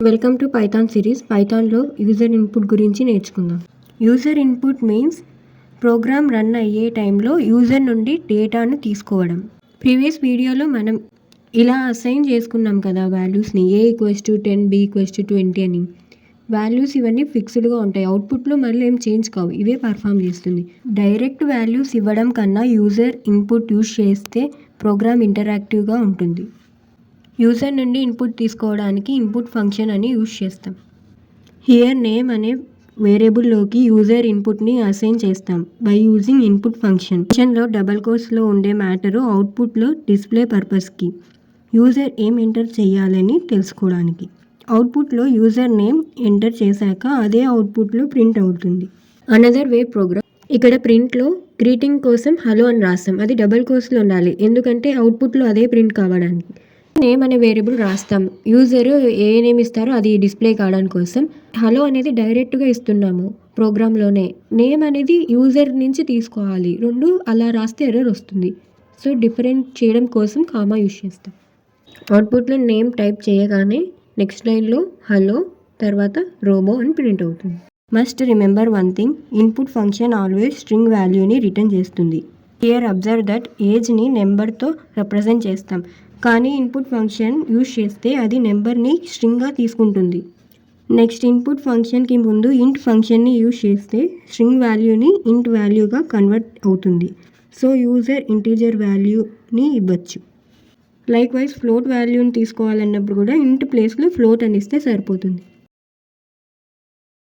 Welcome to Python series. పైథాన్లో user input గురించి నేర్చుకుందాం. User input means program run అయ్యే టైంలో యూజర్ నుండి డేటాను తీసుకోవడం. ప్రీవియస్ వీడియోలో మనం ఇలా అసైన్ చేసుకున్నాం కదా వాల్యూస్ని, A=10 B=20 అని. వాల్యూస్ ఇవన్నీ ఫిక్స్డ్గా ఉంటాయి. అవుట్పుట్లో మళ్ళీ ఏం చేంజ్ కావు, ఇవే పర్ఫామ్ చేస్తుంది. డైరెక్ట్ వాల్యూస్ ఇవ్వడం కన్నా యూజర్ ఇన్పుట్ యూజ్ చేస్తే ప్రోగ్రామ్ ఇంటరాక్టివ్గా ఉంటుంది. యూజర్ నుండి ఇన్పుట్ తీసుకోవడానికి ఇన్పుట్ ఫంక్షన్ అని యూజ్ చేస్తాం. హియర్ నేమ్ అనే వేరియబుల్లోకి యూజర్ ఇన్పుట్ని అసైన్ చేస్తాం బై యూజింగ్ ఇన్పుట్ ఫంక్షన్లో డబల్ కోట్స్లో ఉండే మ్యాటరు అవుట్పుట్లో డిస్ప్లే పర్పస్కి యూజర్ ఏం ఎంటర్ చేయాలని తెలుసుకోవడానికి. అవుట్పుట్లో యూజర్ నేమ్ ఎంటర్ చేశాక అదే అవుట్పుట్లో ప్రింట్ అవుతుంది. Another way program. ఇక్కడ ప్రింట్లో గ్రీటింగ్ కోసం హలో అని రాస్తాం. అది డబల్ కోట్స్లో ఉండాలి, ఎందుకంటే అవుట్పుట్లో అదే ప్రింట్ కావడానికి. నేమ్ అనే వేరియబుల్ రాస్తాం. యూజర్ ఏ నేమ్ ఇస్తారో అది డిస్ప్లే కావడానికి కోసం. హలో అనేది డైరెక్ట్గా ఇస్తున్నాము ప్రోగ్రాంలోనే. నేమ్ అనేది యూజర్ నుంచి తీసుకోవాలి. రెండు అలా రాస్తే ఎర్రర్ వస్తుంది. సో డిఫరెంట్ చేయడం కోసం కామా యూజ్ చేస్తాం. అవుట్పుట్లో నేమ్ టైప్ చేయగానే నెక్స్ట్ లైన్లో హలో తర్వాత రోబో అని ప్రింట్ అవుతుంది. Must remember one thing, input function always string వాల్యూని రిటర్న్ చేస్తుంది. హియర్ అబ్జర్వ్ దట్ ఏజ్ని నెంబర్తో రిప్రజెంట్ చేస్తాం, కానీ ఇన్పుట్ ఫంక్షన్ యూజ్ చేస్తే అది నెంబర్ని స్ట్రింగ్గా తీసుకుంటుంది. నెక్స్ట్ ఇన్పుట్ ఫంక్షన్కి ముందు ఇంట్ ఫంక్షన్ని యూజ్ చేస్తే స్ట్రింగ్ వాల్యూని ఇంట్ వాల్యూగా కన్వర్ట్ అవుతుంది. సో యూజర్ ఇంటీజర్ వాల్యూని ఇవ్వచ్చు. లైక్ వైజ్ ఫ్లోట్ వాల్యూని తీసుకోవాలన్నప్పుడు కూడా ఇంట్ ప్లేస్లో ఫ్లోట్ అని ఇస్తే సరిపోతుంది.